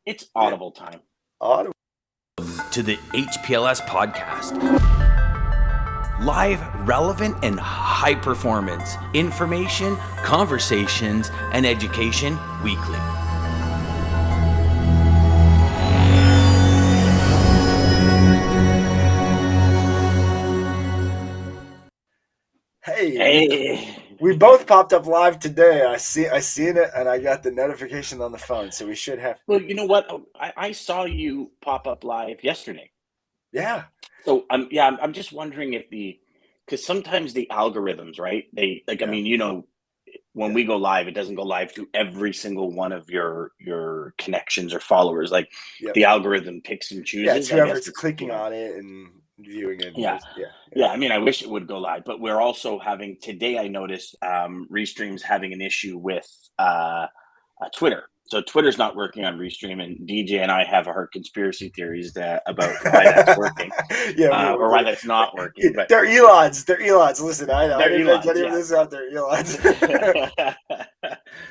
It's audible time. Audible. To the HPLS podcast. Live, relevant, and high performance information, conversations, and education weekly. Hey. We both popped up live today. I seen it, and I got the notification on the phone, so we should have. Well, you know what? I saw you pop up live yesterday. Yeah. So I'm just wondering if because sometimes the algorithms, right? They like, Yeah. I mean, when we go live, it doesn't go live to every single one of your connections or followers. Like the algorithm picks and chooses. Yeah, it's whoever's clicking on it and viewing it. Yeah. I mean, I wish it would go live, but we're also having today. I noticed Restream's having an issue with Twitter. So Twitter's not working on Restream, and DJ and I have our conspiracy theories about why that's working, or why that's not working. But they're Elons. They're Elons. Listen, I didn't make any of this out. They're Elons.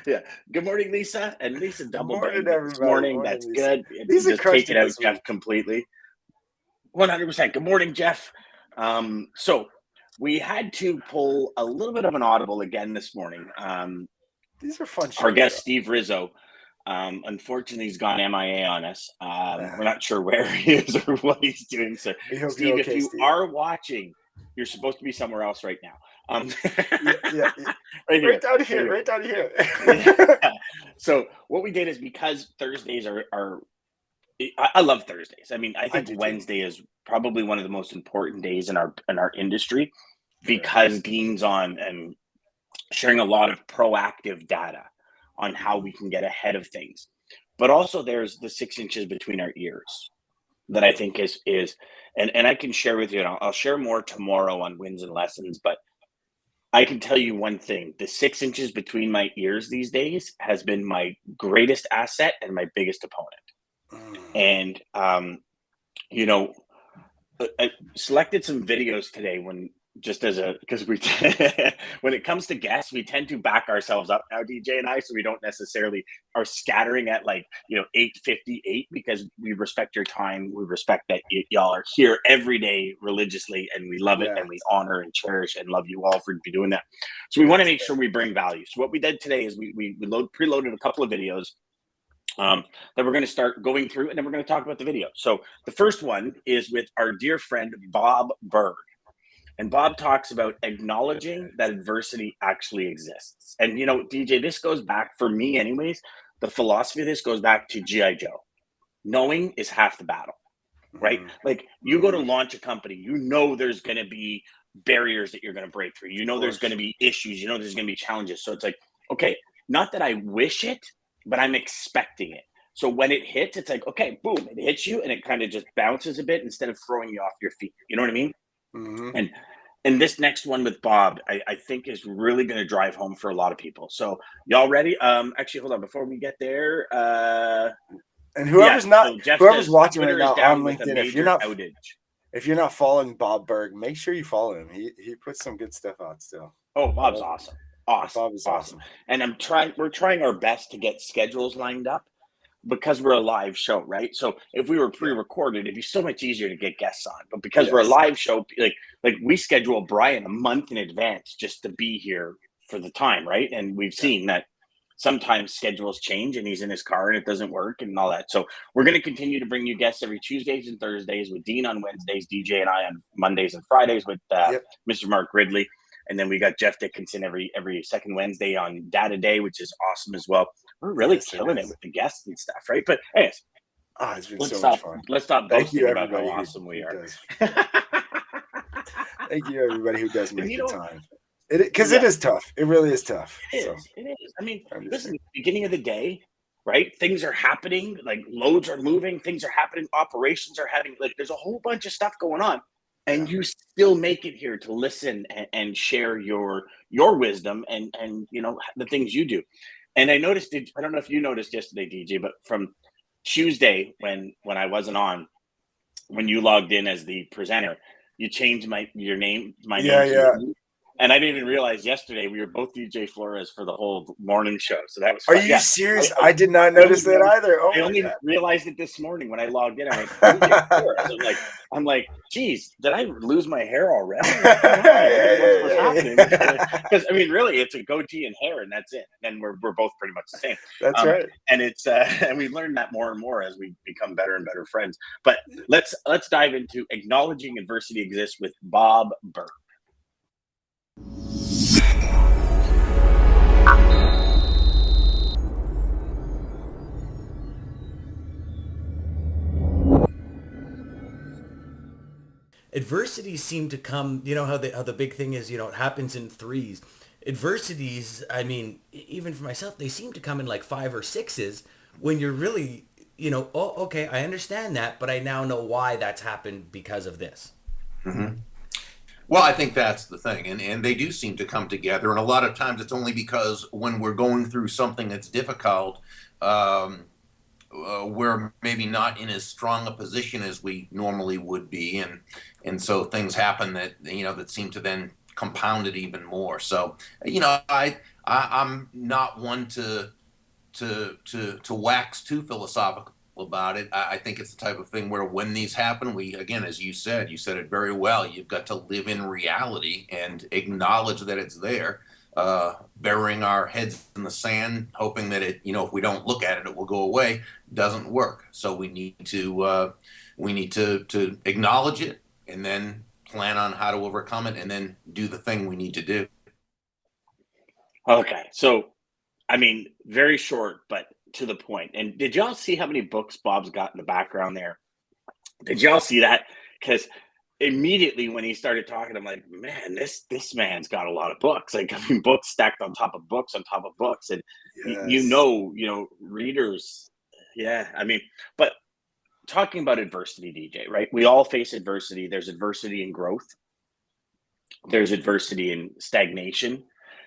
Yeah. Good morning, Lisa. And Lisa double banged this morning. That's Lisa. Good. Just take it out, Jeff, completely. 100%. Good morning, Jeff. So we had to pull a little bit of an audible again this morning. These are fun shows. Our guest, Steve Rizzo, unfortunately, he's gone MIA on us. We're not sure where he is or what he's doing. So, Steve, if you are watching, you're supposed to be somewhere else right now. Right down here. Yeah. So what we did is, because Thursdays are I love Thursdays. I mean, I think Wednesday is probably one of the most important days in our industry, because Dean's on and sharing a lot of proactive data on how we can get ahead of things. But also there's the 6 inches between our ears that I think is and I can share with you, and I'll share more tomorrow on wins and lessons, but I can tell you one thing: the 6 inches between my ears these days has been my greatest asset and my biggest opponent. And I selected some videos today because we when it comes to guests, we tend to back ourselves up now, DJ and I, so we don't necessarily are scattering at 8:58, because we respect your time. We respect that y'all are here every day religiously, and we love it, and we honor and cherish and love you all for doing that. So we want to make sure we bring value. So what we did today is we preloaded a couple of videos that we're going to start going through, and then we're going to talk about the video. So the first one is with our dear friend Bob Berg. And Bob talks about acknowledging that adversity actually exists. And, DJ, this goes back, for me anyways, the philosophy of this goes back to G.I. Joe. Knowing is half the battle, right? Like, you go to launch a company, there's going to be barriers that you're going to break through. There's going to be issues. There's going to be challenges. So it's like, okay, not that I wish it, but I'm expecting it. So when it hits, it's like, okay, boom, it hits you, and it kind of just bounces a bit instead of throwing you off your feet. You know what I mean? Mm-hmm. And this next one with Bob, I think is really going to drive home for a lot of people. So y'all ready? Actually, hold on. Before we get there, and whoever's watching right now on LinkedIn, if you're not following Bob Berg, make sure you follow him. He puts some good stuff out still. Oh, Bob's awesome. Bob is awesome. And we're trying our best to get schedules lined up, because we're a live show, right? So if we were pre-recorded, it'd be so much easier to get guests on. But because we're a live show, like we schedule Brian a month in advance just to be here for the time, right? And we've seen that sometimes schedules change, and he's in his car and it doesn't work and all that. So we're going to continue to bring you guests every Tuesdays and Thursdays, with Dean on Wednesdays, DJ and I on Mondays and Fridays, with Mr. Mark Ridley. And then we got Jeff Dickinson every second Wednesday on Data Day, which is awesome as well. We're really killing it with the guests and stuff, right? But anyways, it's been so much fun. Let's stop boasting about how awesome we are. Thank you, everybody who does make the time. Because it is tough. It really is tough. It is. I mean, listen, beginning of the day, right? Things are happening. Like, loads are moving. Things are happening. Operations are having, there's a whole bunch of stuff going on. And you still make it here to listen and share your wisdom and the things you do. And I noticed, I don't know if you noticed yesterday, DJ, but from Tuesday when I wasn't on, when you logged in as the presenter, you changed your name. Yeah. And I didn't even realize yesterday we were both DJ Flores for the whole morning show. So that was fun. Are you serious? I did not notice that either. I only realized it this morning when I logged in. I went, DJ Flores. I'm like, geez, did I lose my hair already? What's happening? Because I mean, really, it's a goatee and hair, and that's it. And we're both pretty much the same. That's right. And it's and we learn that more and more as we become better and better friends. But let's dive into acknowledging adversity exists with Bob Burke. Adversities seem to come, you know how the big thing is, you know, it happens in threes. Adversities, I mean, even for myself, they seem to come in like 5 or 6s when you're really, you know, oh, okay, I understand that, but I now know why that's happened because of this. Mm-hmm. Well, I think that's the thing, and they do seem to come together, and a lot of times it's only because when we're going through something that's difficult, we're maybe not in as strong a position as we normally would be, and so things happen that, you know, that seem to then compound it even more. So, you know, I'm not one to wax too philosophical about it. I think it's the type of thing where when these happen, we, again, as you said it very well, you've got to live in reality and acknowledge that it's there. Burying our heads in the sand, hoping that it, you know, if we don't look at it, it will go away, doesn't work. So we need to acknowledge it and then plan on how to overcome it and then do the thing we need to do. Okay, so I mean, very short, but to the point. And did y'all see how many books Bob's got in the background there? Did y'all see that? Because immediately when he started talking, I'm like, man, this man's got a lot of books. Like, I mean, books stacked on top of books on top of books. And Yes. you know, readers. Yeah, I mean, but talking about adversity, DJ, right? We all face adversity. There's adversity in growth. There's adversity in stagnation.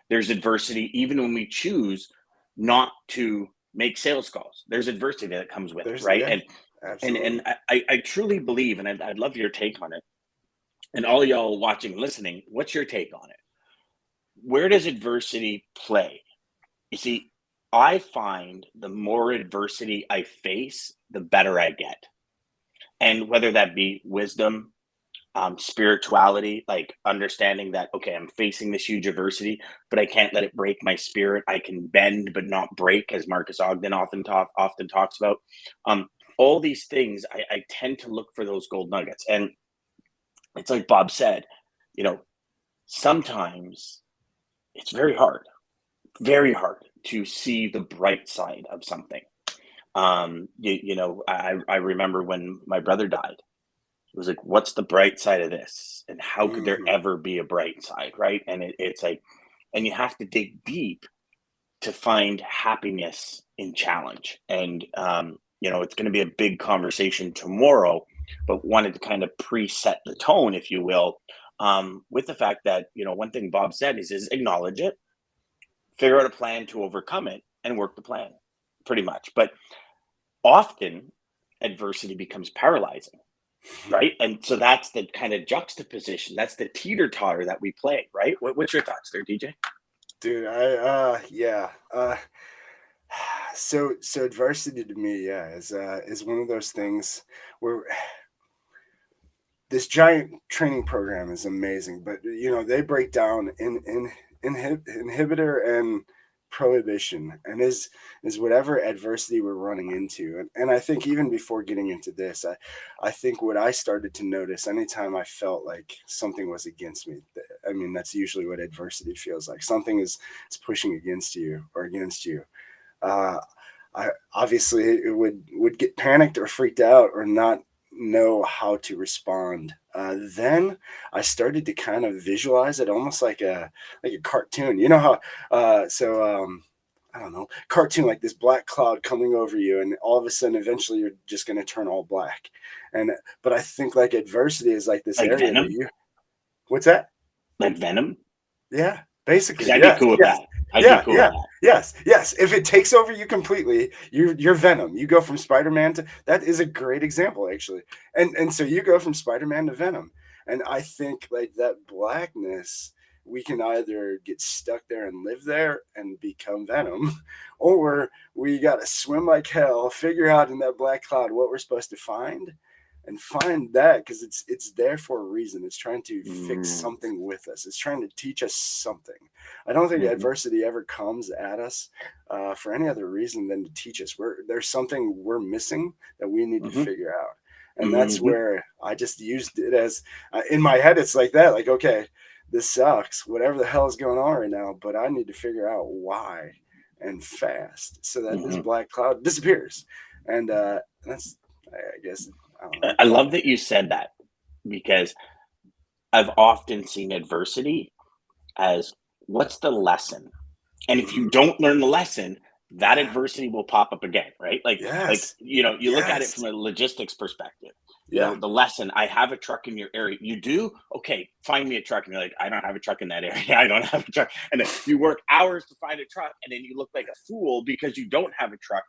There's adversity even when we choose not to make sales calls. There's adversity that comes with it, right? Yeah, and I truly believe, and I'd love your take on it. And all y'all watching and listening, what's your take on it? Where does adversity play? You see, I find the more adversity I face, the better I get. And whether that be wisdom, spirituality, like understanding that, okay, I'm facing this huge adversity, but I can't let it break my spirit. I can bend but not break, as Marcus Ogden often talks about. All these things, I tend to look for those gold nuggets. And it's like Bob said, you know, sometimes it's very hard to see the bright side of something. You know, I remember when my brother died. It was like, what's the bright side of this? And how could there ever be a bright side, right? And it's like, and you have to dig deep to find happiness in challenge. And, you know, it's going to be a big conversation tomorrow, but wanted to kind of preset the tone, if you will, with the fact that, you know, one thing Bob said is acknowledge it, figure out a plan to overcome it, and work the plan, pretty much. But often adversity becomes paralyzing. Right. And so that's the kind of juxtaposition. That's the teeter-totter that we play. Right. What's your thoughts there, DJ? Dude, yeah. So adversity to me, yeah, is one of those things where this giant training program is amazing, but you know, they break down in inhibitor and prohibition, and is whatever adversity we're running into. And I think even before getting into this, I think what I started to notice anytime I felt like something was against me, I mean, that's usually what adversity feels like. Something is pushing against you. I obviously would get panicked or freaked out or not know how to respond. Then I started to kind of visualize it almost like a cartoon. You know how I don't know, cartoon, like this black cloud coming over you, and all of a sudden eventually you're just going to turn all black. But I think like adversity is like this like area Venom? that you, what's that? Like Venom? Yeah, basically. I'd be cool with that. I'd be cool with that. Yes. If it takes over you completely, you're Venom. You go from Spider-Man to, that is a great example, actually. And so you go from Spider-Man to Venom. And I think like that blackness we can either get stuck there and live there and become Venom, or we got to swim like hell, figure out in that black cloud what we're supposed to find, and find that, because it's there for a reason. It's trying to fix something with us. It's trying to teach us something. I don't think adversity ever comes at us for any other reason than to teach us. There's something we're missing that we need to figure out. And that's where I just used it as, in my head, it's like that. Like, okay, this sucks, whatever the hell is going on right now, but I need to figure out why, and fast, so that this black cloud disappears. And that's, I guess, I don't know. I love that you said that, because I've often seen adversity as, what's the lesson? And if you don't learn the lesson, that adversity will pop up again, right? Like, you look at it from a logistics perspective. You know, the lesson, I have a truck in your area. You do? Okay, find me a truck. And you're like, I don't have a truck in that area. I don't have a truck. And then you work hours to find a truck, and then you look like a fool because you don't have a truck.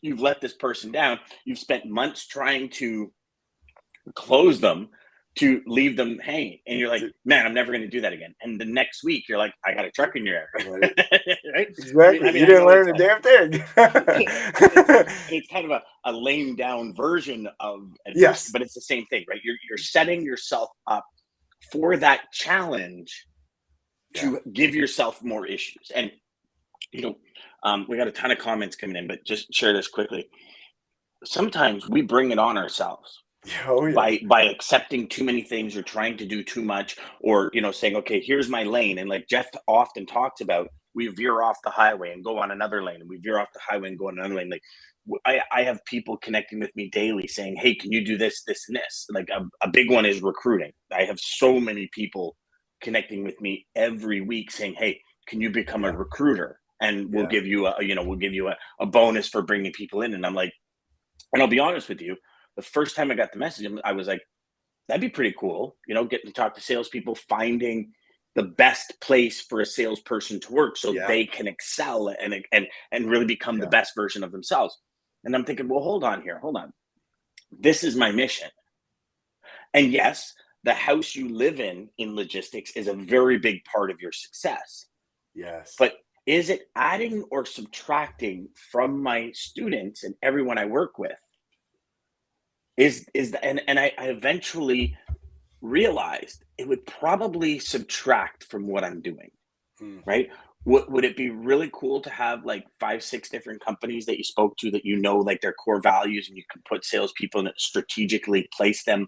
You've let this person down. You've spent months trying to close them, to leave them hanging. And you're like, man, I'm never going to do that again. And the next week you're like, I got a truck in your area. Right? Exactly. I mean, you didn't learn a damn thing. it's kind of a lame down version of adversity, but it's the same thing, right? You're setting yourself up for that challenge to give yourself more issues. And, we got a ton of comments coming in, but just share this quickly. Sometimes we bring it on ourselves. By accepting too many things, or trying to do too much, or saying, okay, here's my lane. And like Jeff often talks about, we veer off the highway and go on another lane, and we veer off the highway and go on another lane. Like, I have people connecting with me daily saying, hey, can you do this, this, and this? Like a big one is recruiting. I have so many people connecting with me every week saying, hey, can you become a recruiter? And we'll give you a bonus for bringing people in. And I'm like, and I'll be honest with you, the first time I got the message, I was like, that'd be pretty cool, getting to talk to salespeople, finding the best place for a salesperson to work so they can excel and really become the best version of themselves. And I'm thinking, well, hold on. This is my mission. And yes, the house you live in logistics is a very big part of your success. Yes. But is it adding or subtracting from my students and everyone I work with? And I eventually realized it would probably subtract from what I'm doing, right? Would it be really cool to have like 5-6 different companies that you spoke to that like their core values, and you can put salespeople and strategically place them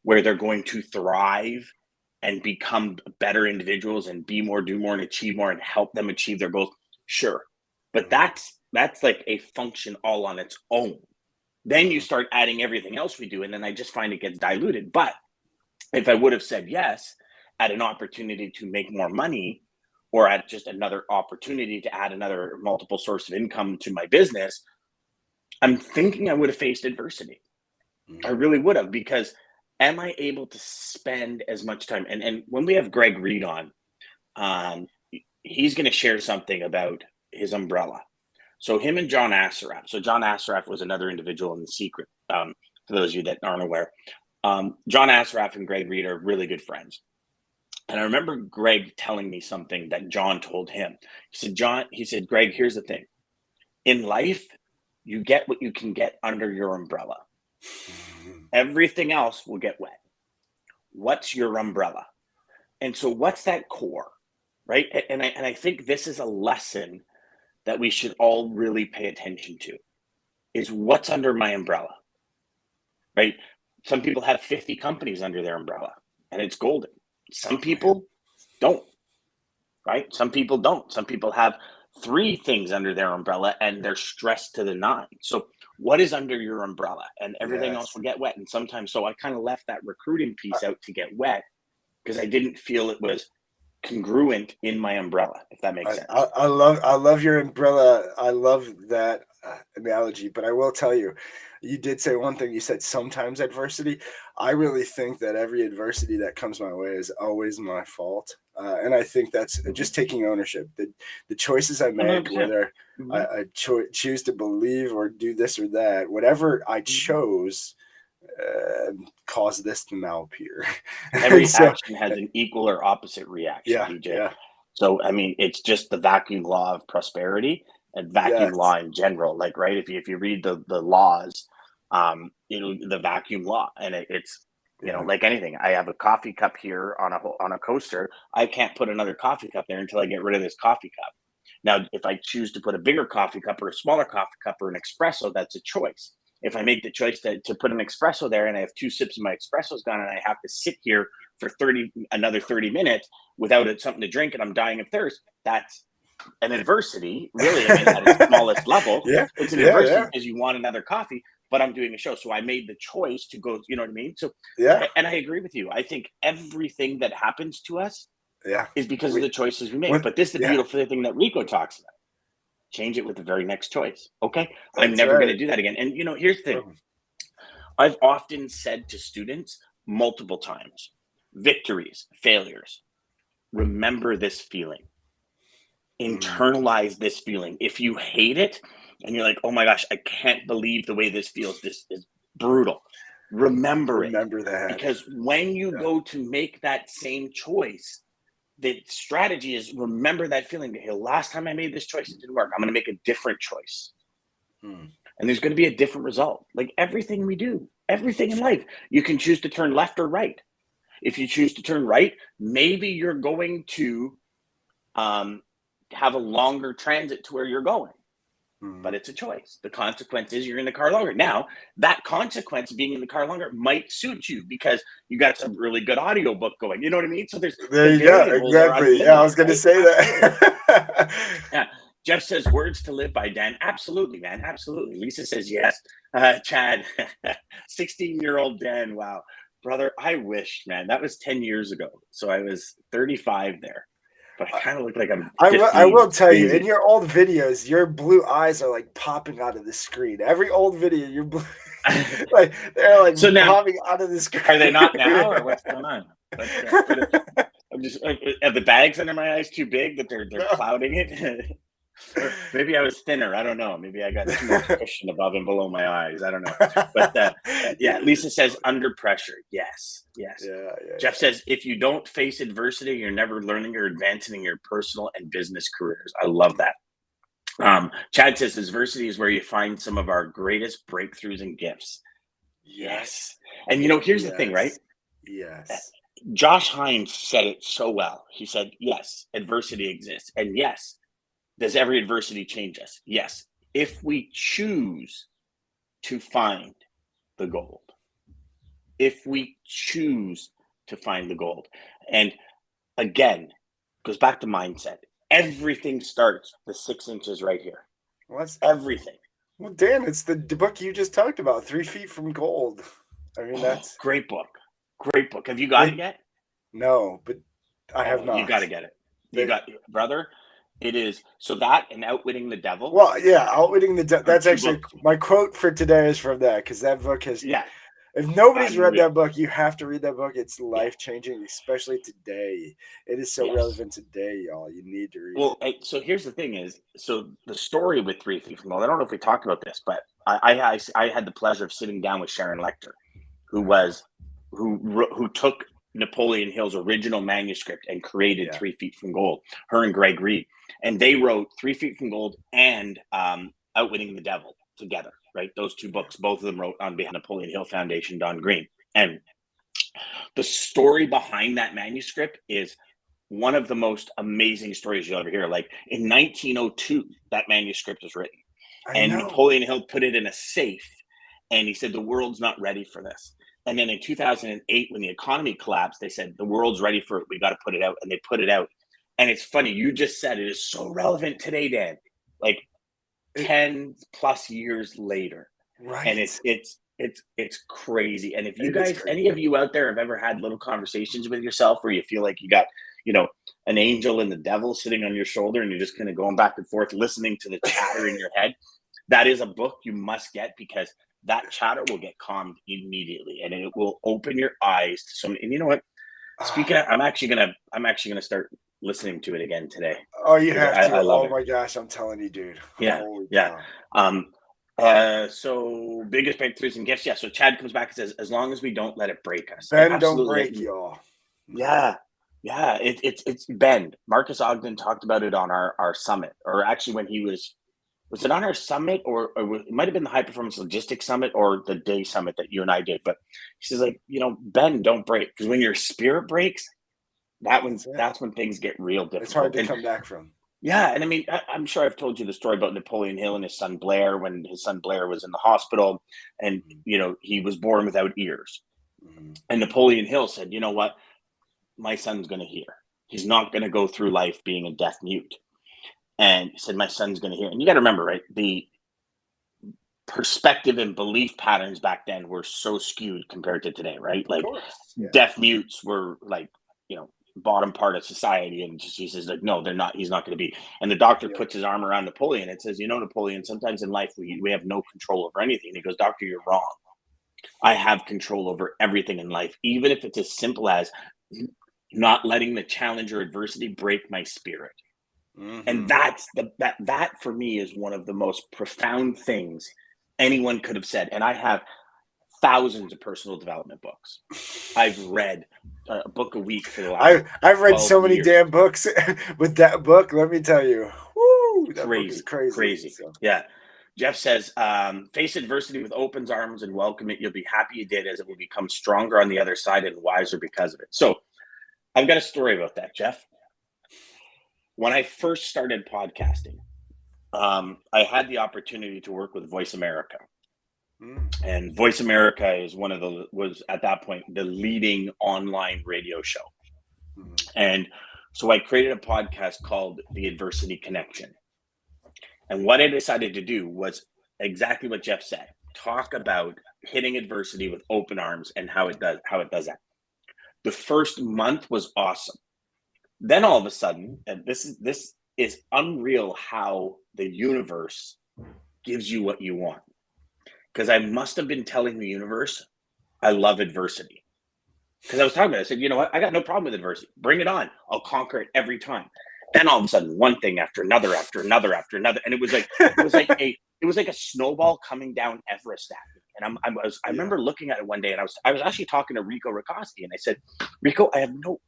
where they're going to thrive and become better individuals and be more, do more, and achieve more, and help them achieve their goals? Sure. But that's like a function all on its own. Then you start adding everything else we do, and then I just find it gets diluted. But if I would have said yes at an opportunity to make more money, or at just another opportunity to add another multiple source of income to my business, I'm thinking I would have faced adversity. I really would have, because am I able to spend as much time? And when we have Greg Reed on, he's going to share something about his umbrella. So him and John Assaraf. So John Assaraf was another individual in The Secret, for those of you that aren't aware. John Assaraf and Greg Reed are really good friends. And I remember Greg telling me something that John told him. He said, Greg, here's the thing. In life, you get what you can get under your umbrella. Everything else will get wet. What's your umbrella? And so what's that core, right? And I think this is a lesson that we should all really pay attention to, is what's under my umbrella, right? Some people have 50 companies under their umbrella, and it's golden. Some people don't, right? Some people don't. Some people have 3 things under their umbrella, and they're stressed to the 9. So what is under your umbrella? And everything else will get wet. And sometimes, so I kind of left that recruiting piece out to get wet, because I didn't feel it was congruent in my umbrella, if that makes sense. I love your umbrella. I love that analogy. But I will tell you, you did say one thing. You said sometimes adversity. I really think that every adversity that comes my way is always my fault. And I think that's just taking ownership. The choices I make, 100%. Whether I choose to believe or do this or that, whatever I chose, cause this to now appear. Every So, action has an equal or opposite reaction, yeah, DJ. yeah, So, I mean, it's just the vacuum law of prosperity and vacuum yes, law in general. Like, right, if you read the laws, the vacuum law, and it's, yeah, like anything. I have a coffee cup here on a coaster. I can't put another coffee cup there until I get rid of this coffee cup. Now, if I choose to put a bigger coffee cup or a smaller coffee cup or an espresso, that's a choice. If I make the choice to put an espresso there and I have 2 sips of my espresso's gone and I have to sit here for another 30 minutes without something to drink and I'm dying of thirst, that's an adversity, really. I mean, at its smallest level, yeah, it's an yeah, adversity yeah, because you want another coffee, but I'm doing a show. So I made the choice to go, you know what I mean? So, yeah, and I agree with you. I think everything that happens to us yeah. is because of We, the choices we make. when, But this is the yeah, beautiful thing that Rico talks about. Change it with the very next choice. Okay. I'm that's never going right. to do that again. And, here's the thing. Oh, I've often said to students multiple times, victories, failures, remember this feeling, mm, internalize this feeling. If you hate it and you're like, oh my gosh, I can't believe the way this feels, this is brutal, remember it. remember that. Because when you Yeah. go to make that same choice, the strategy is remember that feeling. Hey, last time I made this choice, it didn't work. I'm going to make a different choice. Mm. And there's going to be a different result. Like everything we do, everything in life, you can choose to turn left or right. If you choose to turn right, maybe you're going to have a longer transit to where you're going. But it's a choice. The consequence is you're in the car longer. Now, that consequence of being in the car longer might suit you because you got some really good audiobook going. You know what I mean? So there's There the you go. variables are Exactly. Yeah, I was unlimited, going to right? say Absolutely. that. Yeah. Jeff says words to live by, Dan. Absolutely, man. Absolutely. Lisa says yes. Chad, 16-year-old Dan. Wow. Brother, I wish, man. That was 10 years ago. So I was 35 there. But I kind of look like I'm 15. I will tell you, in Crazy. your old videos, your blue eyes are like popping out of the screen. Every old video, your blue, like they're like So now, popping out of the screen. are they not now, or what's going on? I'm just are the bags under my eyes too big that they're clouding it? Or maybe I was thinner. I don't know. Maybe I got too much cushion above and below my eyes. I don't know. But yeah, Lisa says under pressure. Yes, yes. Yeah, Jeff says if you don't face adversity, you're never learning or advancing in your personal and business careers. I love that. Chad says adversity is where you find some of our greatest breakthroughs and gifts. Yes. And here's the thing, right? Yes. Josh Hines said it so well. He said, yes, adversity exists. And yes, does every adversity change us? Yes. If we choose to find the gold. If we choose to find the gold. And again, goes back to mindset. Everything starts with 6 inches right here. Everything. Well, Dan, it's the book you just talked about, 3 Feet from Gold. I mean, that's great book. Great book. Have you got it yet? No, but I have not. You got to get it. You got, brother. It is so that and Outwitting the Devil. Well, yeah, Outwitting the Devil. That's actually my quote for today is from that because that book has. Yeah. If nobody's read that book, you have to read that book. It's life changing, especially today. It is so relevant today, y'all. You need to read. Well, so here's the thing: so the story with 3 Feet from Gold. I don't know if we talked about this, but I had the pleasure of sitting down with Sharon Lecter, who took Napoleon Hill's original manuscript and created 3 Feet from Gold. Her and Greg Reed, and they wrote 3 Feet from Gold and Outwitting the Devil together. Right, those two books, both of them wrote on behalf of Napoleon Hill Foundation, Don Green. And the story behind that manuscript is one of the most amazing stories you'll ever hear. Like in 1902, that manuscript was written, and Napoleon Hill put it in a safe, and he said the world's not ready for this. And then in 2008, when the economy collapsed, they said the world's ready for it. We got to put it out, and they put it out. And it's funny, you just said it is so relevant today, Dan. Like 10 plus years later, right? And it's crazy. And if you guys, any of you out there have ever had little conversations with yourself where you feel like you got an angel and the devil sitting on your shoulder and you're just kind of going back and forth listening to the chatter in your head, that is a book you must get, because that chatter will get calmed immediately and it will open your eyes to some. And you know what, speaking of, I'm actually gonna start listening to it again today. Oh, you have to. I love it. My gosh, I'm telling you, dude. Yeah. Holy yeah. cow. So biggest breakthroughs and gifts. Yeah. So Chad comes back and says, as long as we don't let it break us. And Bend, don't absolutely. break, y'all. Yeah. Yeah. It's bend. Marcus Ogden talked about it on our summit, or actually when he was it on our summit, or it might have been the high performance logistics summit or the day summit that you and I did. But he says, like, bend, don't break. Because when your spirit breaks, that's when things get real difficult. It's hard to come back from. Yeah, and I mean, I'm sure I've told you the story about Napoleon Hill and his son Blair, when his son Blair was in the hospital, and he was born without ears. Mm-hmm. And Napoleon Hill said, "You know what? My son's going to hear. He's not going to go through life being a deaf mute." And he said, "My son's going to hear." And you got to remember, right? The perspective and belief patterns back then were so skewed compared to today, right? Like, deaf mutes were like, bottom part of society, and just he says, like, no, they're not. He's not going to be. And the doctor puts his arm around Napoleon and says, Napoleon, sometimes in life we have no control over anything. And he goes, "Doctor, you're wrong. I have control over everything in life, even if it's as simple as not letting the challenge or adversity break my spirit." Mm-hmm. And that for me is one of the most profound things anyone could have said. And I have thousands of personal development books. I've read a book a week for the last I've read so many years. damn books. With that book, let me tell you, woo, that book is crazy. So. Yeah. Jeff says, face adversity with open arms and welcome it. You'll be happy you did, as it will become stronger on the other side and wiser because of it. So I've got a story about that, Jeff. When I first started podcasting, I had the opportunity to work with Voice America. And Voice America is was at that point the leading online radio show. And so I created a podcast called The Adversity Connection. And what I decided to do was exactly what Jeff said: talk about hitting adversity with open arms and how it does that. The first month was awesome. Then all of a sudden, and this is unreal how the universe gives you what you want. Because I must have been telling the universe, I love adversity. Because I was talking about it. I said, you know what? I got no problem with adversity. Bring it on. I'll conquer it every time. Then all of a sudden, one thing after another, after another, after another. And it was like a snowball coming down Everest at me. And I remember looking at it one day, and I was actually talking to Rico Rakoski, and I said, "Rico, I have no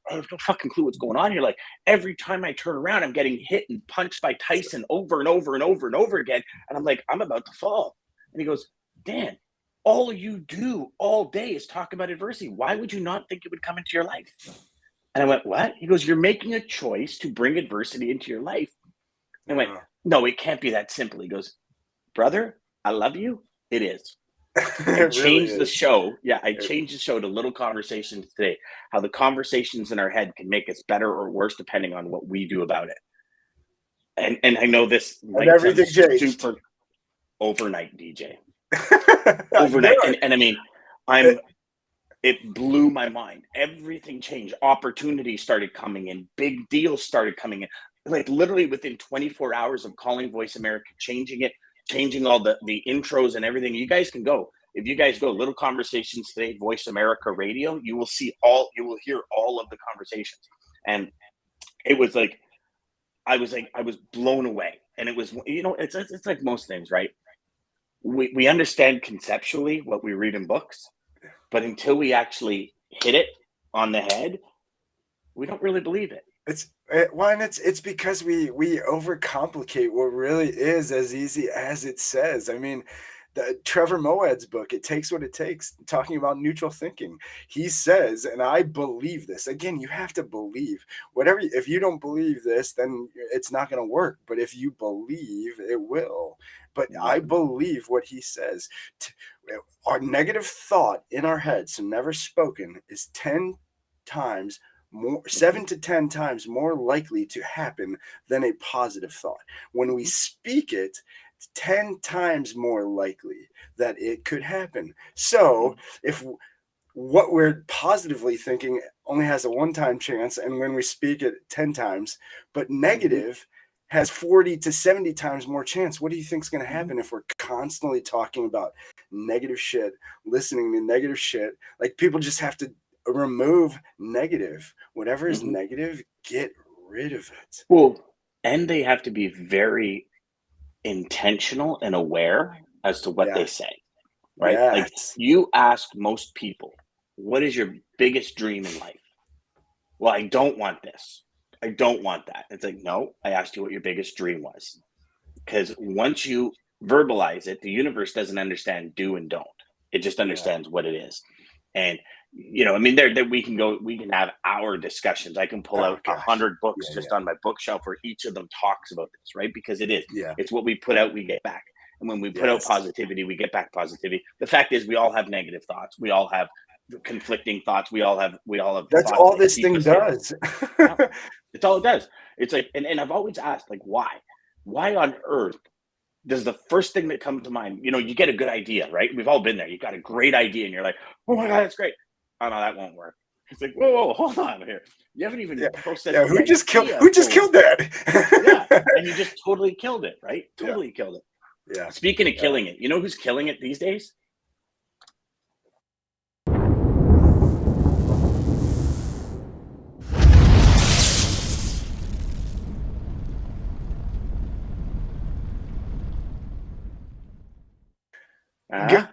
fucking clue what's going on here. Like, every time I turn around, I'm getting hit and punched by Tyson over and over and over and over again. And I'm like, I'm about to fall." And he goes, "Dan, all you do all day is talk about adversity. Why would you not think it would come into your life?" And I went, "What?" He goes, "You're making a choice to bring adversity into your life." And I went, "No, it can't be that simple." He goes, "Brother, I love you. It is." I changed the show. Yeah, I changed the show to Little Conversations today. How the conversations in our head can make us better or worse depending on what we do about it. And I know this might everything changed super overnight, DJ. Overnight. And I mean, it blew my mind. Everything changed. Opportunities started coming in. Big deals started coming in. Like, literally within 24 hours of calling Voice America, changing it, changing all the intros and everything. You guys can go. If you guys go Little Conversations Today, Voice America Radio, you will hear all of the conversations. And it was like, I was blown away. And it was, it's like most things, right? We understand conceptually what we read in books, but until we actually hit it on the head, we don't really believe it. It's because we overcomplicate what really is as easy as it says. I mean, Trevor Moad's book, It Takes What It Takes, talking about neutral thinking. He says, and I believe this. Again, you have to believe. If you don't believe this, then it's not going to work. But if you believe, it will. But I believe what he says. Our negative thought in our head, so never spoken, is 10 times more, 7 to 10 times more likely to happen than a positive thought. When we speak it, 10 times more likely that it could happen. So if what we're positively thinking only has a one-time chance, and when we speak it 10 times, but negative has 40 to 70 times more chance, what do you think is going to happen if we're constantly talking about negative shit, listening to negative shit? Like, people just have to remove negative. Whatever is negative, get rid of it. Well, and they have to be very intentional and aware as to what they Yes. say, right? Like Yes. you ask most people, what is your biggest dream in life? Well, I don't want this. I don't want that. It's like, no, I asked you what your biggest dream was. Because once you verbalize it, the universe doesn't understand do and don't. It just understands what it is. And I mean, there we can have our discussions. I can pull out 100 books just on my bookshelf where each of them talks about this, right? Because it's what we put out, we get back. And when we put out positivity, we get back positivity. The fact is, we all have negative thoughts. We all have conflicting thoughts. We all have. That's all this thing does. It's all it does. It's like, and I've always asked, like, why? Why on earth does the first thing that comes to mind, you get a good idea, right? We've all been there. You got a great idea and you're like, oh my God, that's great. Oh no, that won't work. It's like, whoa, hold on here. You haven't even processed. Yeah, who just killed that? And you just totally killed it, right? Totally killed it. Yeah. Speaking of killing it, you know who's killing it these days?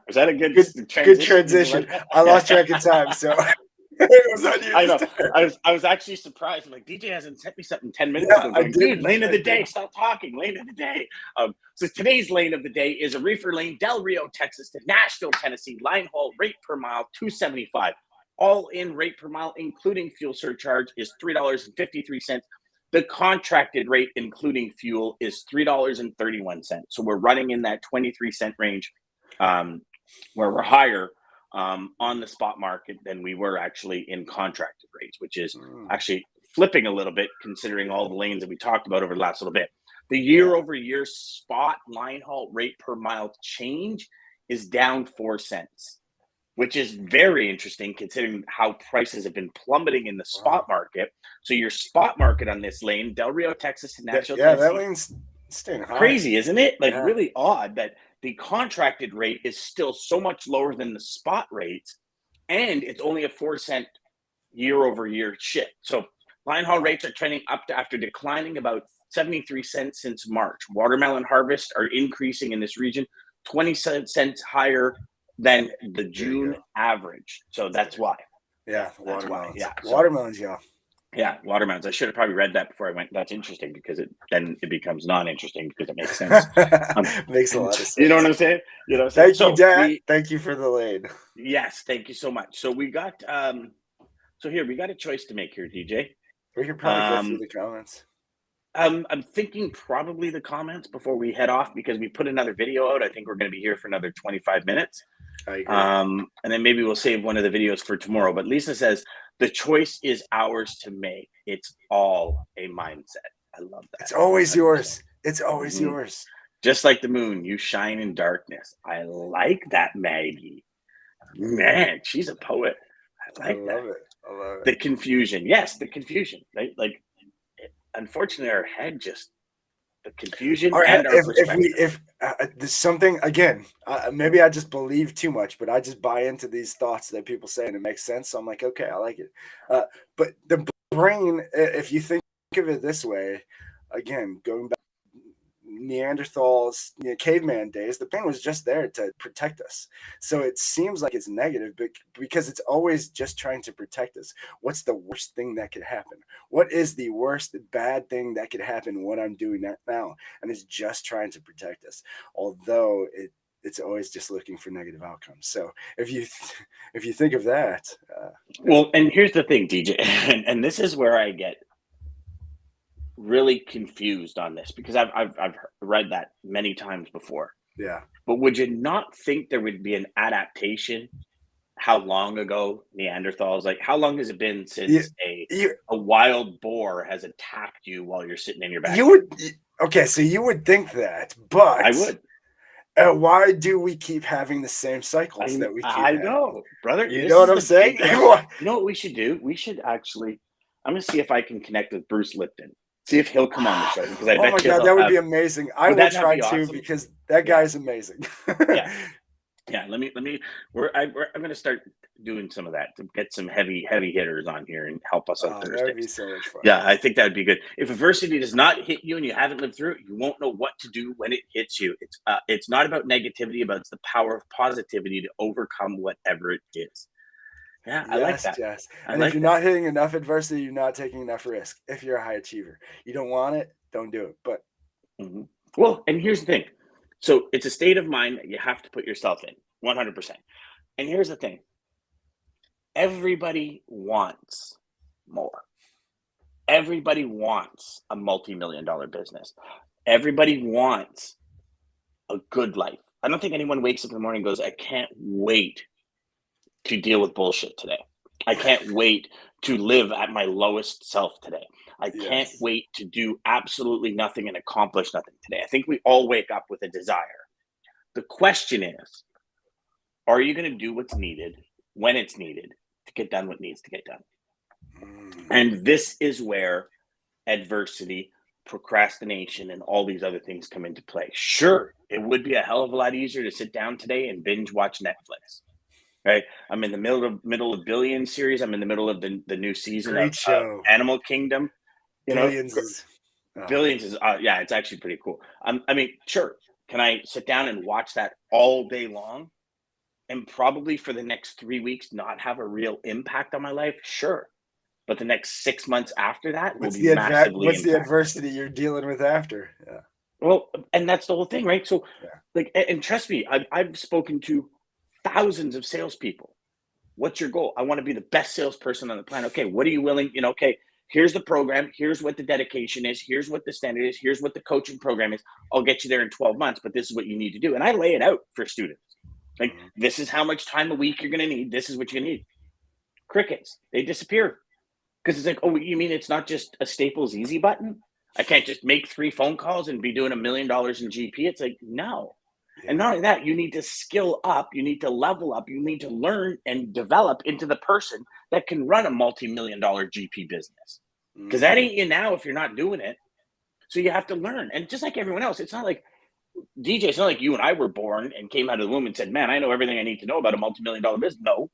Was that a good transition? I lost track of time, so it was on you. I know. I was actually surprised. I'm like, DJ hasn't sent me something 10 minutes ago. Going, dude, lane of the day. Stop talking. Lane of the day. So today's lane of the day is a reefer lane, Del Rio, Texas to Nashville, Tennessee. Line haul rate per mile $2.75. All in rate per mile, including fuel surcharge, is $3.53. The contracted rate, including fuel, is $3.31. So we're running in that 23-cent range. Where we're higher on the spot market than we were actually in contracted rates, which is actually flipping a little bit considering all the lanes that we talked about over the last little bit. The year-over-year spot line haul rate per mile change is down 4 cents, which is very interesting considering how prices have been plummeting in the spot market. So your spot market on this lane, Del Rio, Texas, and Nashville, Tennessee, that lane's staying high. Crazy, isn't it? Like really odd that the contracted rate is still so much lower than the spot rates, and it's only a 4 cent year-over-year shift. So line haul rates are trending up after declining about 73 cents since March. Watermelon harvests are increasing in this region 20 cents higher than the June average. So that's why. Yeah, watermelons. Watermelons, Yeah, watermelons. I should have probably read that before I went. That's interesting because then it becomes non-interesting because it makes sense. Makes a lot of sense. You know what I'm saying? Thank you, Dad. Thank you for the lane. Yes, thank you so much. So we got we got a choice to make here, DJ. We could probably go through the comments. I'm thinking probably the comments before we head off because we put another video out. I think we're going to be here for another 25 minutes. I agree. And then maybe we'll save one of the videos for tomorrow. But Lisa says, the choice is ours to make. It's all a mindset. I love that. It's always yours. It's always yours. Just like the moon, you shine in darkness. I like that, Maggie. Man, she's a poet. I love it. I love it. The confusion. Yes, the confusion. Right? Like, unfortunately, our head just the confusion and our perspective. If there's something again, maybe I just believe too much, but I just buy into these thoughts that people say and it makes sense. So I'm like, okay, I like it. But the brain, if you think of it this way, again, going back Neanderthals, caveman days, the brain was just there to protect us. So it seems like it's negative, but because it's always just trying to protect us. What's the worst thing that could happen? What is the worst bad thing that could happen when I'm doing that now? And it's just trying to protect us. Although it's always just looking for negative outcomes. So if you think of that, well, and here's the thing, DJ, and this is where I get really confused on this because I've read that many times before. Yeah. But would you not think there would be an adaptation? How long ago Neanderthals, like how long has it been since a wild boar has attacked you while you're sitting in your backyard? So you would think that, but I would. Why do we keep having the same cycles that we keep having? Know, brother. You know what I'm saying? You know what we should do? We should actually, I'm going to see if I can connect with Bruce Lipton. See if he'll come on the show. Because I bet my God, that would be amazing. I will try to because that guy is amazing. Yeah. Yeah, let me. I'm going to start doing some of that to get some heavy hitters on here and help us out Oh, that would be Thursdays. so much fun. Yeah, I think that'd be good. If adversity does not hit you and you haven't lived through it, you won't know what to do when it hits you. It's not about negativity, but it's the power of positivity to overcome whatever it is. Yeah, I like Yes, that. yes. I And if like you're that. not hitting enough adversity, you're not taking enough risk. If you're a high achiever, you don't want it, don't do it. But Mhm. Well, and here's the thing. So it's a state of mind that you have to put yourself in 100%. And here's the thing. Everybody wants more. Everybody wants a multi-million dollar business. Everybody wants a good life. I don't think anyone wakes up in the morning and goes, I can't wait to deal with bullshit today. I can't wait to live at my lowest self today. I can't yes, wait to do absolutely nothing and accomplish nothing today. I think we all wake up with a desire. The question is, are you going to do what's needed when it's needed to get done what needs to get done? And this is where adversity, procrastination, and all these other things come into play. Sure, it would be a hell of a lot easier to sit down today and binge watch Netflix. Right, I'm in the middle of Billions series. I'm in the middle of the new season of great show. Animal Kingdom. You know, Billions is Billions is yeah, it's actually pretty cool. I mean, sure, can I sit down and watch that all day long, and probably for the next 3 weeks not have a real impact on my life? Sure, but the next 6 months after that will be massively what's the impacted. adversity you're dealing with after? Yeah, Well, and that's the whole thing, right? So, yeah. like, and trust me, I've spoken to thousands of salespeople. What's your goal? I want to be the best salesperson on the planet. Okay, what are you willing? Okay, here's the program. Here's what the dedication is. Here's what the standard is. Here's what the coaching program is. I'll get you there in 12 months, but this is what you need to do. And I lay it out for students. Like, this is how much time a week you're going to need. This is what you need. Crickets, they disappear. Because it's like, oh, you mean it's not just a Staples easy button? I can't just make 3 phone calls and be doing $1 million in GP. It's like, no. Yeah. And not only that, you need to skill up, you need to level up, you need to learn and develop into the person that can run a multi-million dollar GP business. Because that ain't you now if you're not doing it. So you have to learn. And just like everyone else, it's not like DJ, it's not like you and I were born and came out of the womb and said, man, I know everything I need to know about a multi-million dollar business. No.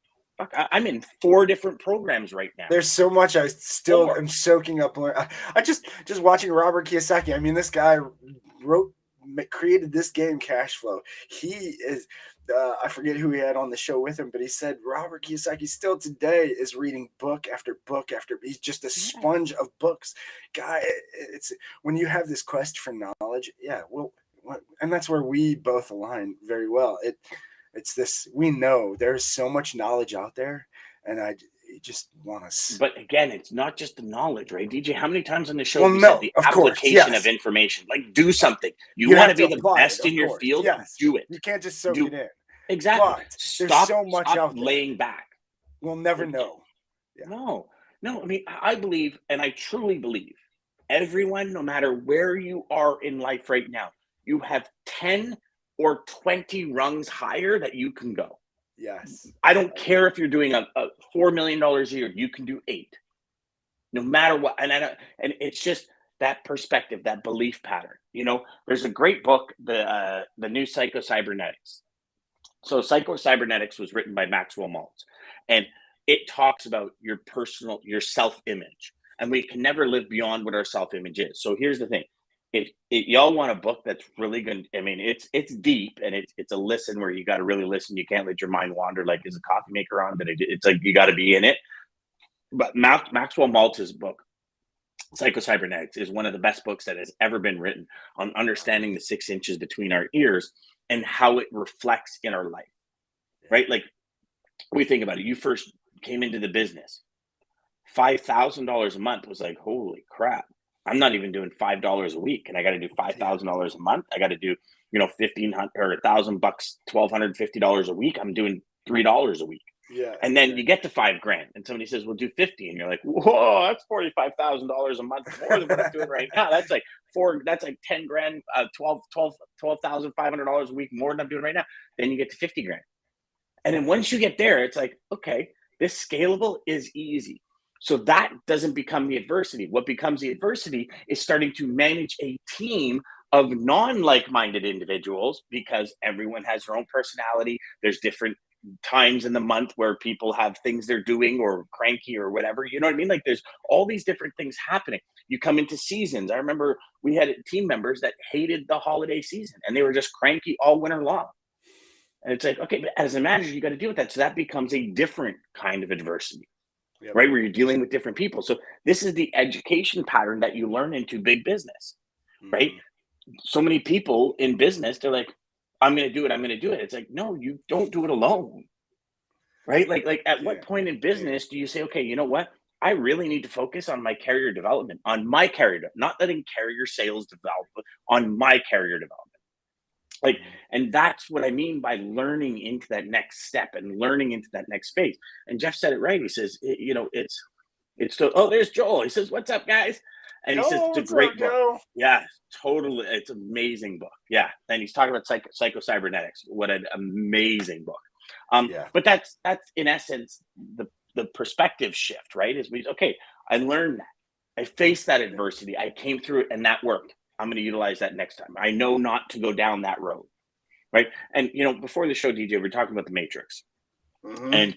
I'm in 4 different programs right now. There's so much I still am soaking up. I just watching Robert Kiyosaki. I mean, this guy created this game, Cash Flow. He is, I forget who he had on the show with him, but he said Robert Kiyosaki still today is reading book after book after. He's just a sponge of books. Guy, it's when you have this quest for knowledge. Yeah, well, and that's where we both align very well. It's this, we know there's so much knowledge out there, and I just want to. But again, it's not just the knowledge, right, DJ? How many times on the show Well, have we no, said the of course, application yes. of information? Like, do something. You You want to have be to the apply best it, of in your course. field? Yes. Do it. You can't just soak it in. Exactly. But there's so much stop out there. laying back. We'll never know. Yeah. No. I mean, I believe, and I truly believe, everyone, no matter where you are in life right now, you have 10 or 20 rungs higher that you can go. Yes. I don't care if you're doing a $4 million a year, you can do 8. No matter what. And it's just that perspective, that belief pattern. There's a great book, the new Psycho-Cybernetics. So Psycho-Cybernetics was written by Maxwell Maltz, and it talks about your self-image, and we can never live beyond what our self-image is. So here's the thing. If y'all want a book that's really good, I mean, it's deep, and it's a listen where you got to really listen. You can't let your mind wander. Like, is a coffee maker on? But it's like you got to be in it. But Maxwell Maltz's book, Psycho-Cybernetics, is one of the best books that has ever been written on understanding the 6 inches between our ears and how it reflects in our life, right? Like, we think about it. You first came into the business, $5,000 a month was like, holy crap. I'm not even doing $5 a week, and I got to do $5,000 a month. I got to do, $1,500 or $1,000, $1,250 a week. I'm doing $3 a week. Yeah. And then you get to $5,000, and somebody says, "Well, do 50," and you're like, "Whoa, that's $45,000 a month more than what I'm doing right now. That's like $10,000, $12,500 a week more than I'm doing right now." Then you get to $50,000, and then once you get there, it's like, okay, this scalable is easy. So that doesn't become the adversity. What becomes the adversity is starting to manage a team of non-like-minded individuals, because everyone has their own personality. There's different times in the month where people have things they're doing or cranky or whatever. You know what I mean? Like there's all these different things happening. You come into seasons. I remember we had team members that hated the holiday season and they were just cranky all winter long. And it's like, okay, but as a manager, you got to deal with that. So that becomes a different kind of adversity, right? Where you're dealing with different people. So this is the education pattern that you learn into big business, right? So many people in business, they're like, I'm going to do it. I'm going to do it. It's like, no, you don't do it alone, right? Like at what point in business do you say, okay, you know what? I really need to focus on my carrier development, on my carrier, not letting carrier sales develop, but on my carrier development. Like, and that's what I mean by learning into that next step and learning into that next phase. And Jeff said it right. He says, it's still, oh, there's Joel. He says, what's up, guys? And he says, it's a great book. Joe? Yeah, totally. It's an amazing book. Yeah. And he's talking about psycho-cybernetics. What an amazing book. But that's in essence, the perspective shift, right? Is okay, I learned that. I faced that adversity. I came through it and that worked. I'm going to utilize that next time. I know not to go down that road, right? And, before the show, DJ, we're talking about the Matrix. And,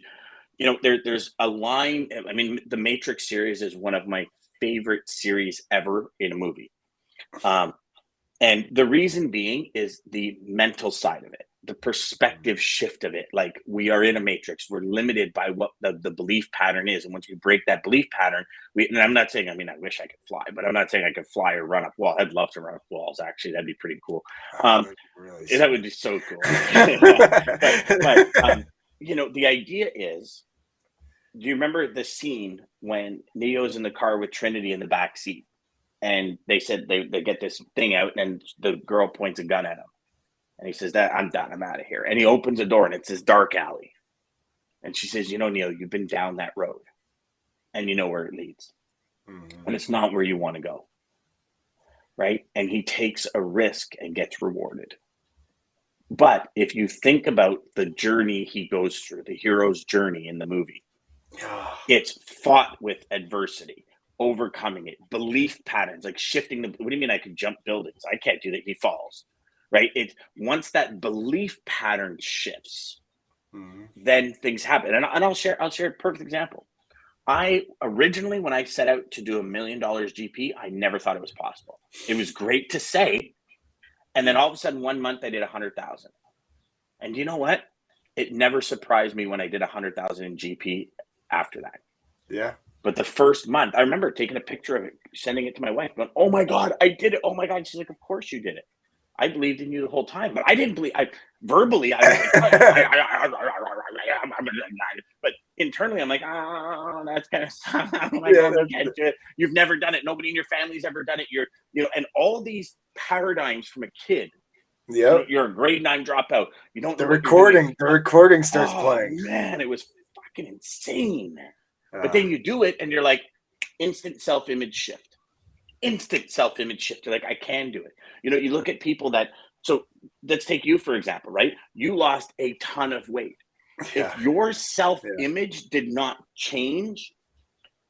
there's a line. I mean, the Matrix series is one of my favorite series ever in a movie. And the reason being is the mental side of it, the perspective shift of it. Like, we are in a matrix. We're limited by what the belief pattern is. And once we break that belief pattern, and I'm not saying, I wish I could fly, but I'm not saying I could fly or run up walls. I'd love to run up walls, actually. That'd be pretty cool. That would be so cool. but the idea is, do you remember the scene when Neo's in the car with Trinity in the back seat? And they said they get this thing out and the girl points a gun at him. And he says, I'm done. I'm out of here. And he opens a door and it's this dark alley. And she says, Neo, you've been down that road and you know where it leads. And it's not where you want to go. Right? And he takes a risk and gets rewarded. But if you think about the journey he goes through, the hero's journey in the movie, it's fought with adversity. Overcoming it, belief patterns, like shifting what do you mean I can jump buildings? I can't do that. He falls, right? It's once that belief pattern shifts, then things happen. And I'll share a perfect example. I originally, when I set out to do $1 million GP, I never thought it was possible. It was great to say. And then all of a sudden, 1 month I did 100,000. And you know what? It never surprised me when I did 100,000 in GP after that. Yeah. But the first month, I remember taking a picture of it, sending it to my wife, going, oh my God, I did it. Oh my God. She's like, of course you did it. I believed in you the whole time, but I didn't believe. I was like, but internally, I'm like, oh, that's kind of you've never done it. Nobody in your family's ever done it. And all these paradigms from a kid. Yeah, you're a grade 9 dropout. You don't. The recording starts playing. Man, it was fucking insane. But then you do it and you're like, instant self-image shift. You're like, I can do it. You look at people so let's take you, for example, right? You lost a ton of weight. Yeah. If your self-image did not change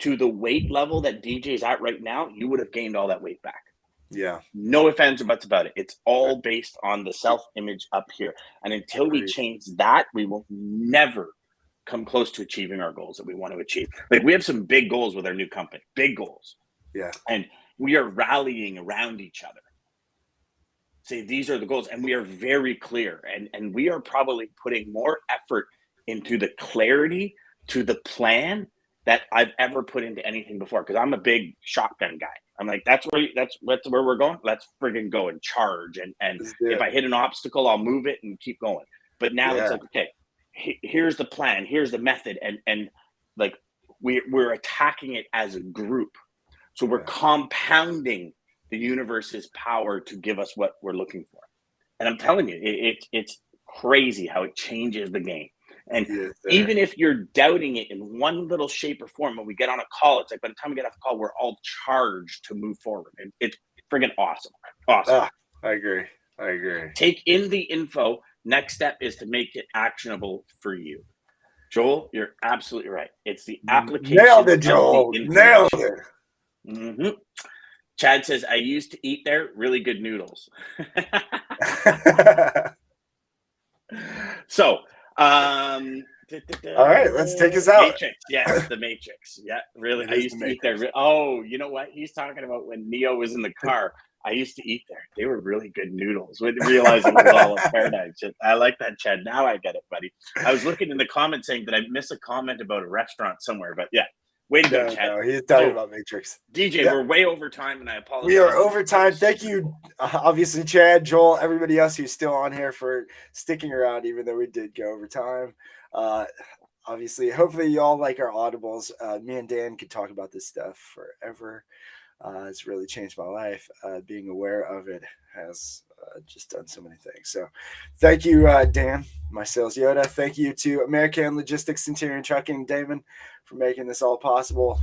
to the weight level that DJ's at right now, you would have gained all that weight back. Yeah. No ifs, ands, or buts about it. It's all based on the self-image up here. And until we change that, we will never come close to achieving our goals that we want to achieve. Like, we have some big goals with our new company, big goals. Yeah. And we are rallying around each other. Say, these are the goals. And we are very clear. And we are probably putting more effort into the clarity to the plan that I've ever put into anything before. Because I'm a big shotgun guy. I'm like, that's where we're going. Let's friggin' go and charge. And if I hit an obstacle, I'll move it and keep going. But now it's like, okay, here's the plan, here's the method, and like we're attacking it as a group. So we're compounding the universe's power to give us what we're looking for. And I'm telling you, it's crazy how it changes the game. And even if you're doubting it in one little shape or form, when we get on a call, it's like by the time we get off the call, we're all charged to move forward. And it's friggin' awesome. I agree. Take in the info. Next step is to make it actionable for you. Joel, you're absolutely right. It's the application. Nailed it, Joel. Nailed it. Chad says, I used to eat there, really good noodles. So, All right, let's take us out. Matrix, yes, the Matrix. Yeah, really. It I is used the to eat there. Matrix. Oh, you know what? He's talking about when Neo was in the car. I used to eat there. They were really good noodles. With realizing it was all a paradigm shift. I like that, Chad. Now I get it, buddy. I was looking in the comments saying that I miss a comment about a restaurant somewhere, but yeah, way to go, Chad. No, he's talking So, about Matrix. DJ, Yeah. we're way over time, and I apologize. We are over time. Thank you, obviously, Chad, Joel, everybody else who's still on here for sticking around, even though we did go over time. Obviously, hopefully you all like our audibles. Me and Dan could talk about this stuff forever. It's really changed my life. Being aware of it has just done so many things. So thank you, Dan, my sales Yoda. Thank you to American Logistics, Centurion Trucking, Daman, for making this all possible.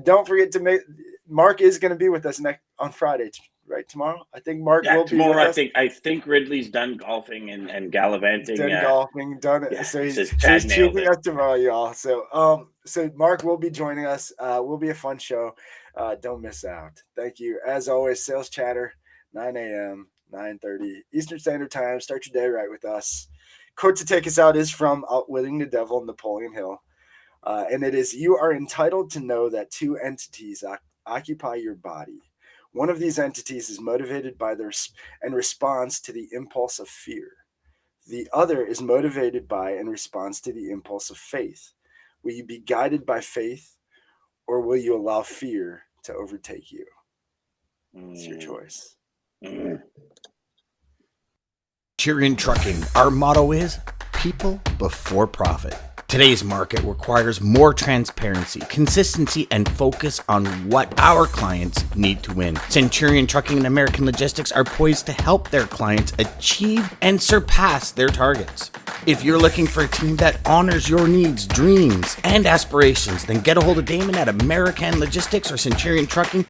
Don't forget to make Mark is going to be with us on Friday, right? Tomorrow, I think Mark will be with us. I think Ridley's done golfing and gallivanting. Done golfing, done it. Yeah, so he's Chad nailed choosing it. us tomorrow, y'all. So Mark will be joining us. Will be a fun show. Don't miss out. Thank you. As always, Sales Chatter, 9 a.m., 9:30 Eastern Standard Time. Start your day right with us. Quote to take us out is from Outwitting the Devil, Napoleon Hill. And it is, you are entitled to know that two entities occupy your body. One of these entities is motivated by and responds to the impulse of fear. The other is motivated by and responds to the impulse of faith. Will you be guided by faith, or will you allow fear to overtake you? It's your choice. Centurion Trucking, our motto is people before profit. Today's market requires more transparency, consistency, and focus on what our clients need to win. Centurion Trucking and American Logistics are poised to help their clients achieve and surpass their targets. If you're looking for a team that honors your needs, dreams, and aspirations, then get a hold of Daman at American Logistics or Centurion Trucking